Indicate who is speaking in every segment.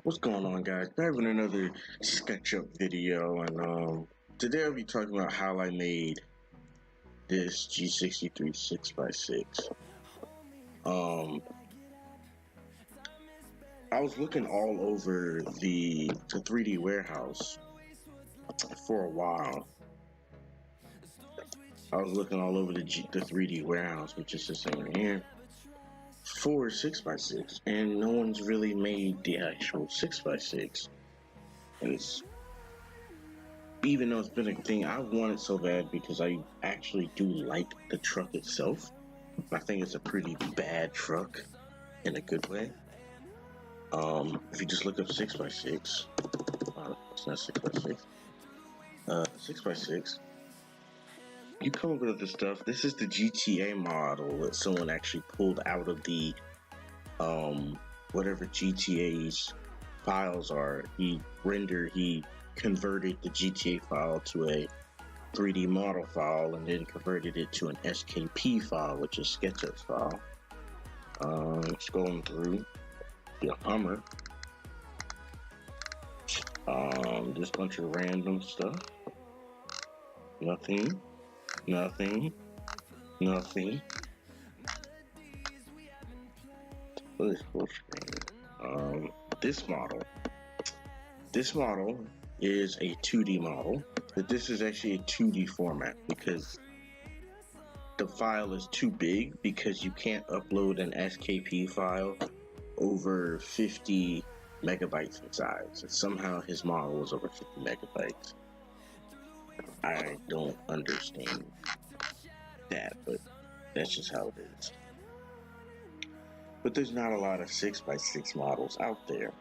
Speaker 1: What's going on, guys? Having another SketchUp video, and today I'll be talking about how I made this G63 6x6. Um, I was looking all over the 3D warehouse for a while. I was looking all over the 3D warehouse, which is this thing right here, for 6x6, and no one's really made the actual 6x6. And it's even though it's been a thing I wanted so bad because I actually do like the truck itself. I think it's a pretty bad truck in a good way. If you just look up 6x6, it's not 6x6, 6x6, you come up with this stuff. This is the GTA model that someone actually pulled out of the, whatever GTA's files are. He converted the GTA file to a 3D model file and then converted it to an SKP file, which is SketchUp's file. Scrolling through the Hummer, just bunch of random stuff. Nothing. What is full screen? This model is a 2D model, but this is actually a 2D format because the file is too big because you can't upload an SKP file over 50 megabytes in size. And somehow his model was over 50 megabytes. I don't understand that, but that's just how it is. But there's not a lot of 6x6 models out there,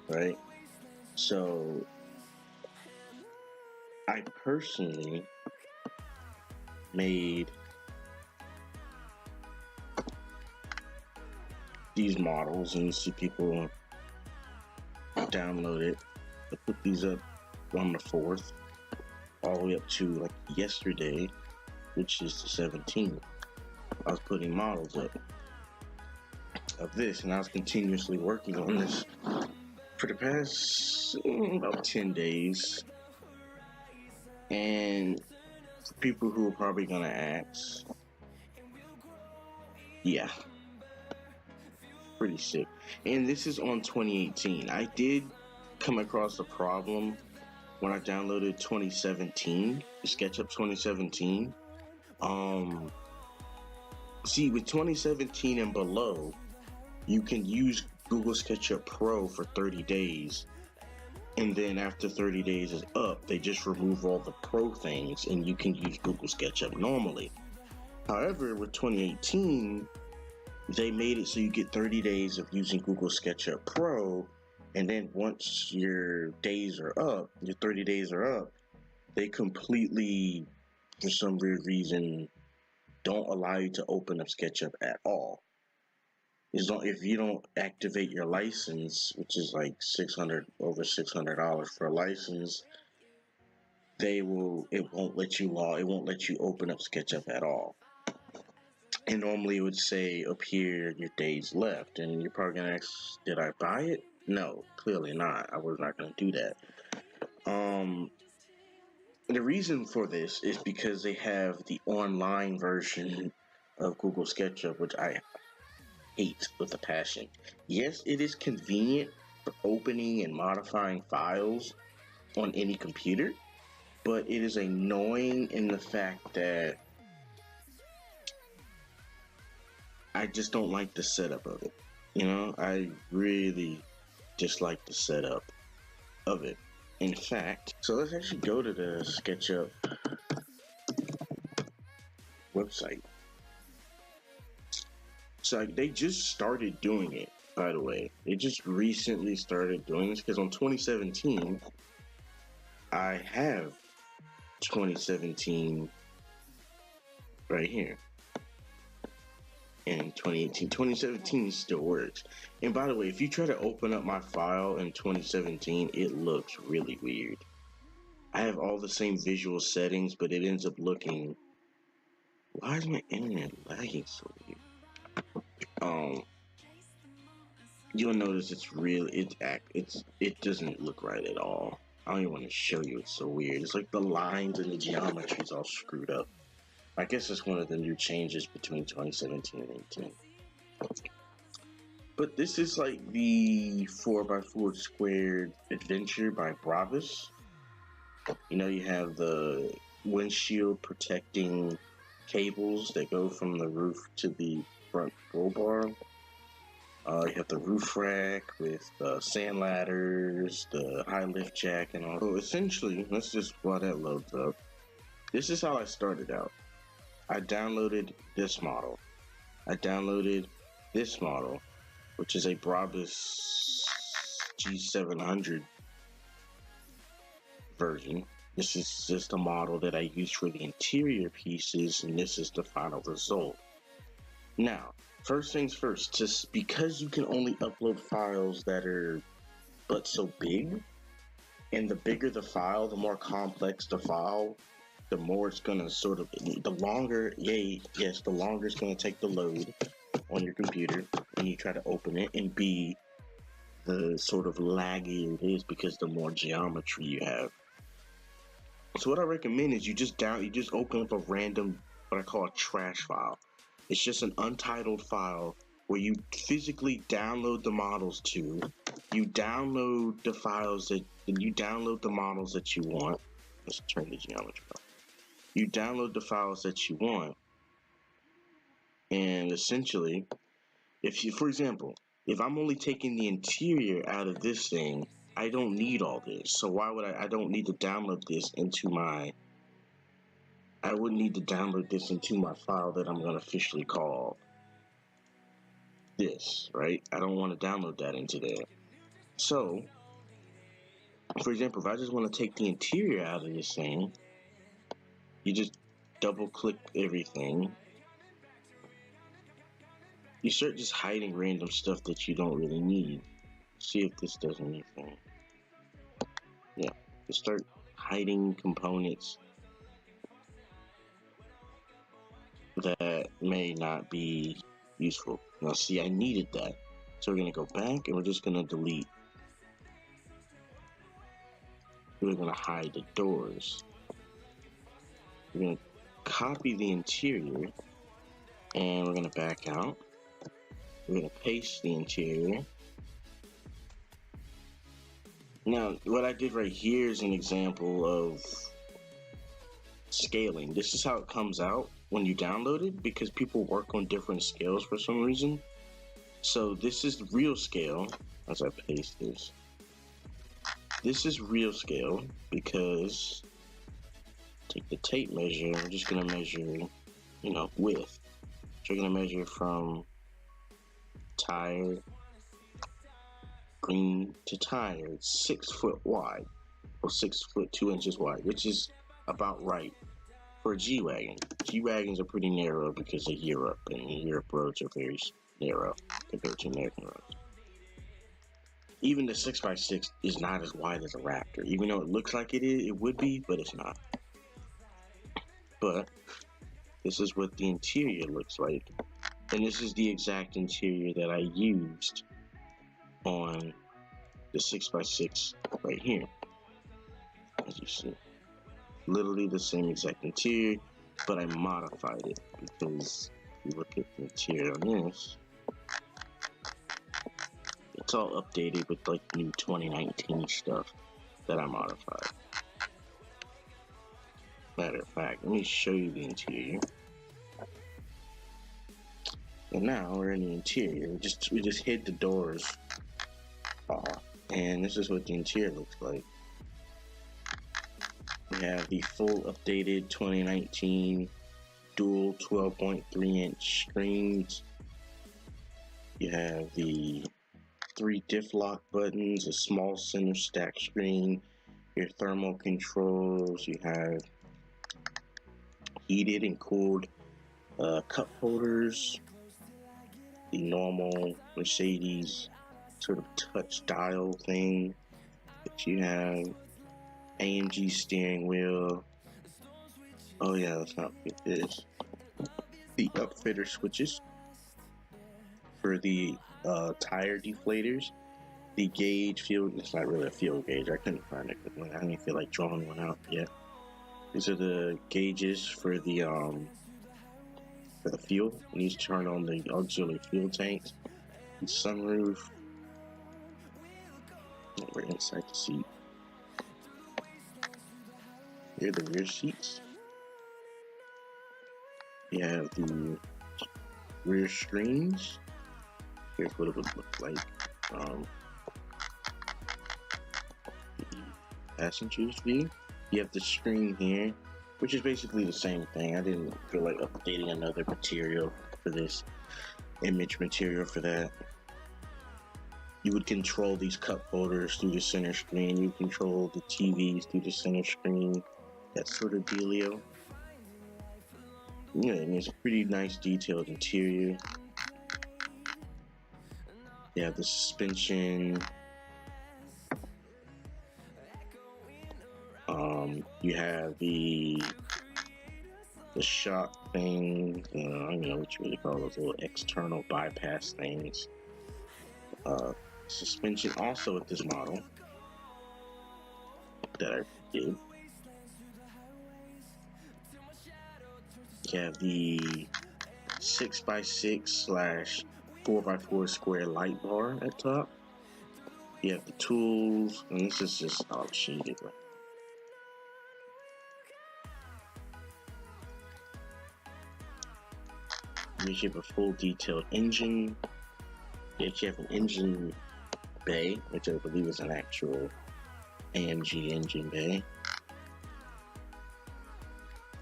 Speaker 1: right? So I personally made these models, and you see people download it. I put these up on the 4th, all the way up to like yesterday, which is the 17th. I was putting models up of this, and I was continuously working on this for the past about 10 days. And for people who are probably gonna ask, yeah, pretty sick. And this is on 2018. I did come across a problem when I downloaded 2017, SketchUp 2017. See, with 2017 and below, you can use Google SketchUp Pro for 30 days. And then after 30 days is up, they just remove all the Pro things and you can use Google SketchUp normally. However, with 2018, they made it so you get 30 days of using Google SketchUp Pro, and then once your 30 days are up, they completely, for some weird reason, don't allow you to open up SketchUp at all. If you don't activate your license, which is like over $600 for a license, it won't let you open up SketchUp at all. And normally it would say up here your days left, and you're probably gonna ask, did I buy it? No, clearly not. I was not gonna do that. The reason for this is because they have the online version of Google SketchUp, which I hate with a passion. Yes, it is convenient for opening and modifying files on any computer, but it is annoying in the fact that I just don't like the setup of it. I really dislike the setup of it. In fact, so let's actually go to the SketchUp website. So they just started doing it, by the way. They just recently started doing this because on 2017, I have 2017 right here. And 2017 still works. And by the way, if you try to open up my file in 2017, it looks really weird. I have all the same visual settings, but it ends up looking... Why is my internet lagging so weird? you'll notice it's real. It doesn't look right at all. I don't even want to show you. It's so weird. It's like the lines and the geometry is all screwed up. I guess it's one of the new changes between 2017 and 18. But this is like the 4x4 squared adventure by Brabus. You know, you have the windshield protecting cables that go from the roof to the front roll bar. You have the roof rack with sand ladders, the high lift jack, and all. So essentially, let's just while that loads up. This is how I started out. I downloaded this model. I downloaded this model, which is a Brabus G700 version. This is just a model that I used for the interior pieces, and this is the final result. Now, first things first, just because you can only upload files that are but so big, and the bigger the file, the more complex the file, the more it's gonna sort of, the longer it's gonna take to load on your computer when you try to open it, and B, the sort of laggy it is because the more geometry you have. So what I recommend is you just open up a random, what I call a trash file. It's just an untitled file where you physically download the models to. You download the files you download the models that you want. Let's turn the geometry off. You download the files that you want, and essentially, for example, if I'm only taking the interior out of this thing, I don't need all this. So why would I don't need to download this into I wouldn't need to download this into my file that I'm going to officially call this, right? I don't want to download that into there. So, for example, if I just want to take the interior out of this thing, you just double click everything. You start just hiding random stuff that you don't really need. See if this does anything. Yeah, you start hiding components that may not be useful. Now see, I needed that. So we're gonna go back and we're just gonna delete. We're gonna hide the doors. We're gonna copy the interior and we're gonna back out. We're gonna paste the interior. Now, what I did right here is an example of scaling. This is how it comes out when you download it, because people work on different scales for some reason. So this is real scale. As I paste this is real scale because take the tape measure. I'm just gonna measure, width. So we're gonna measure from tire green to tire. It's 6 foot wide, or 6 foot 2 inches wide, which is about right for a G-Wagon. G-Wagons are pretty narrow because of Europe, and Europe roads are very narrow compared to American roads. Even the 6x6 is not as wide as a Raptor, even though it looks like it would be, but it's not. But this is what the interior looks like, and this is the exact interior that I used on the 6x6 right here, as you see. Literally the same exact interior, but I modified it, because if you look at the interior on this, it's all updated with like new 2019 stuff that I modified. Matter of fact, let me show you the interior. And now we're in the interior. We just hid the doors off, and this is what the interior looks like. We have the full updated 2019 dual 12.3 inch screens. You have the 3 diff lock buttons, a small center stack screen, your thermal controls. You have heated and cooled cup holders, the normal Mercedes sort of touch dial thing that you have, AMG steering wheel. Oh yeah, let's not forget this. The upfitter switches for the tire deflators. The gauge field, it's not really a field gauge. I couldn't find it. I didn't feel like drawing one out yet. These are the gauges for the fuel. You need to turn on the auxiliary fuel tanks, the sunroof. We're inside the seat. Here are the rear seats. You have the rear screens. Here's what it would look like. The passenger's view. You have the screen here, which is basically the same thing. I didn't feel like updating another material for this, image material for that. You would control these cup holders through the center screen. You control the TVs through the center screen. That sort of dealio. Yeah, I mean, it's a pretty nice detailed interior. You have the suspension. You have the shock thing. I don't know what you really call those little external bypass things. Suspension also with this model that I did. You have the 6x6/4x4 square light bar at top. You have the tools, and this is just all shaded. You have a full detailed engine. You have an engine bay, which I believe is an actual AMG engine bay.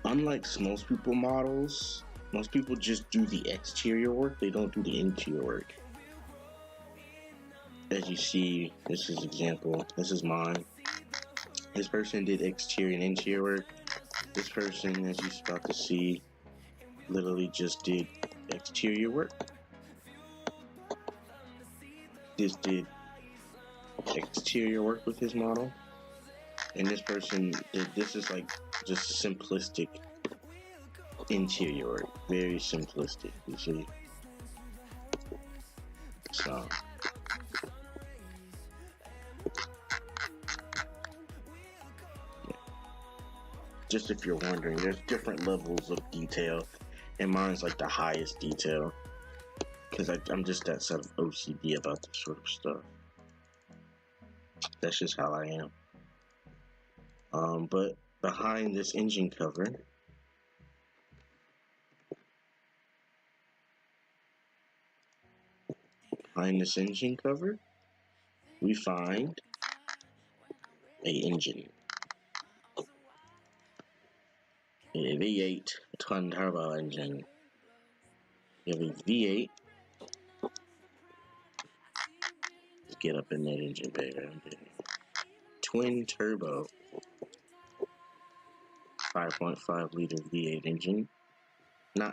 Speaker 1: Unlike most people models, most people just do the exterior work, they don't do the interior work. As you see, this is example, this is mine. This person did exterior and interior work. This person, as you're about to see, literally just did exterior work. This did exterior work with his model. And this person did, this is like just simplistic interior work. Very simplistic, you see. So yeah. Just if you're wondering, there's different levels of detail, and mine's like the highest detail because I'm just that sort of OCD about this sort of stuff. That's just how I am. But behind this engine cover, we find a engine. A V8 twin turbo engine. You have a V8. Let's get up in that engine, baby. Twin turbo 5.5 liter V8 engine.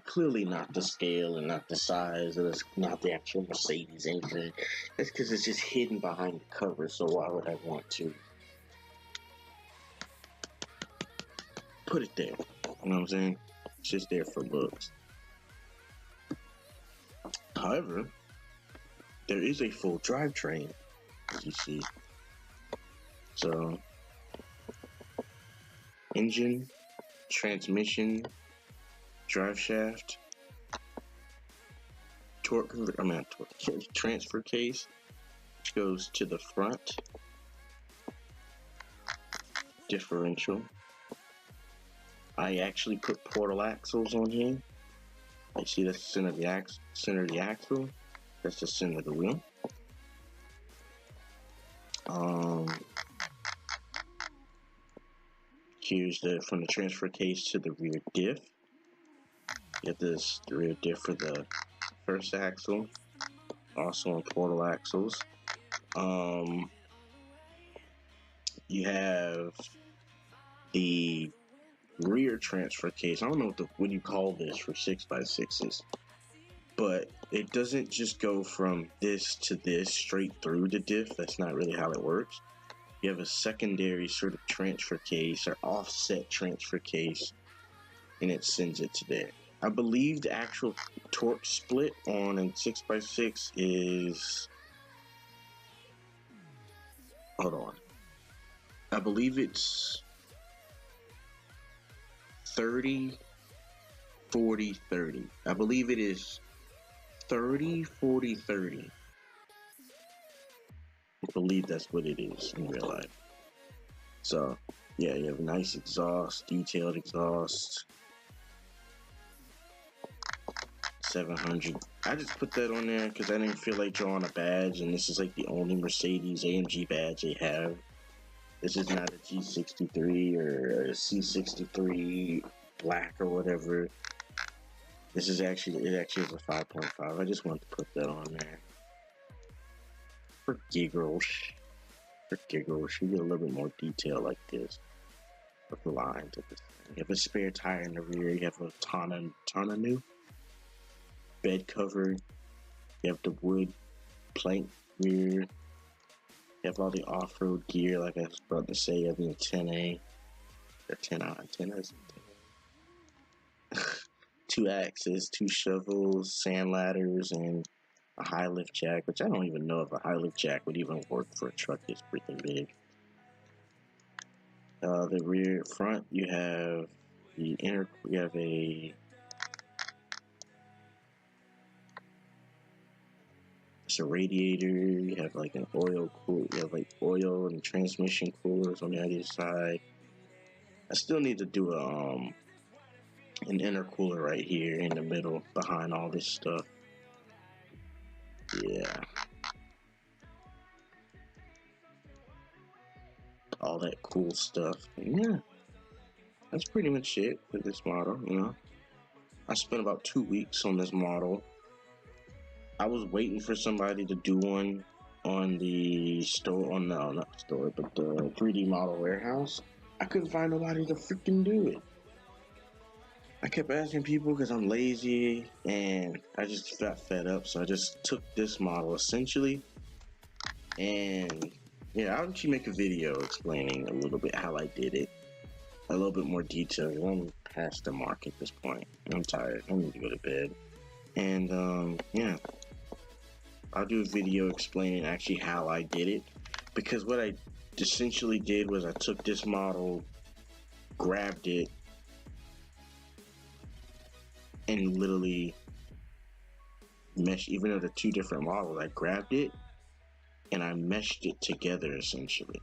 Speaker 1: Clearly not the scale and not the size, and it's not the actual Mercedes engine. That's because it's just hidden behind the cover, so why would I want to put it there? You know what I'm saying? It's just there for looks. However, there is a full drivetrain, as you see. So, engine, transmission, drive shaft, transfer case, which goes to the front, differential. I actually put portal axles on here. You see that's the center of the axle. That's the center of the wheel. Here's from the transfer case to the rear diff. Get this, the rear diff for the first axle, also on portal axles. You have the rear transfer case. I don't know what you call this for 6x6s, but it doesn't just go from this to this straight through the diff. That's not really how it works. You have a secondary sort of transfer case or offset transfer case, and it sends it to there. I believe the actual torque split on a 6x6 is, hold on, I believe it's 30, 40, 30. I believe it is 30, 40, 30. I believe that's what it is in real life. So, yeah, you have a nice exhaust, detailed exhaust. 700. I just put that on there because I didn't feel like drawing a badge, and this is like the only Mercedes AMG badge they have. This is not a G63 or a C63 black or whatever. This is actually, it actually is a 5.5. I just wanted to put that on there. For giggles. For giggles. You get a little bit more detail like this. With the lines of this thing. You have a spare tire in the rear. You have a tonneau. Bed cover. You have the wood plank rear. You have all the off-road gear, like I was about to say. You have the antennae. Or antennas. 2 axes, 2 shovels, sand ladders, and a high lift jack, which I don't even know if a high lift jack would even work for a truck this freaking big. The rear front, you have the inner, you have it's a radiator, you have like an oil cool, you have like oil and transmission coolers on the other side. I still need to do an intercooler right here in the middle behind all this stuff. Yeah. All that cool stuff. And yeah. That's pretty much it for this model, you know. I spent about 2 weeks on this model. I was waiting for somebody to do one on the store, on no, not the store, but the 3D model warehouse. I couldn't find nobody to freaking do it. I kept asking people because I'm lazy and I just got fed up, so I just took this model essentially. And yeah, I'll actually make a video explaining a little bit how I did it. A little bit more detail. I'm past the mark at this point. I'm tired. I need to go to bed. And yeah, I'll do a video explaining actually how I did it, because what I essentially did was I took this model, grabbed it, and literally meshed. Even though they're 2 different models, I grabbed it and I meshed it together essentially.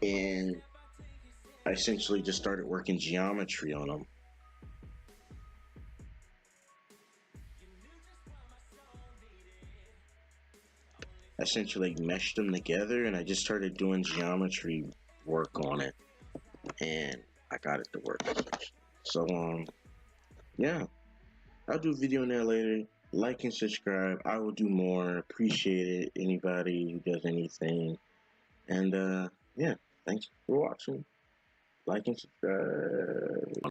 Speaker 1: And I essentially just started working geometry on them. I essentially meshed them together and I just started doing geometry work on it, and I got it to work. So yeah, I'll do a video on there later. Like and subscribe. I will do more. Appreciate it. Anybody who does anything. And yeah, thanks for watching. Like and subscribe.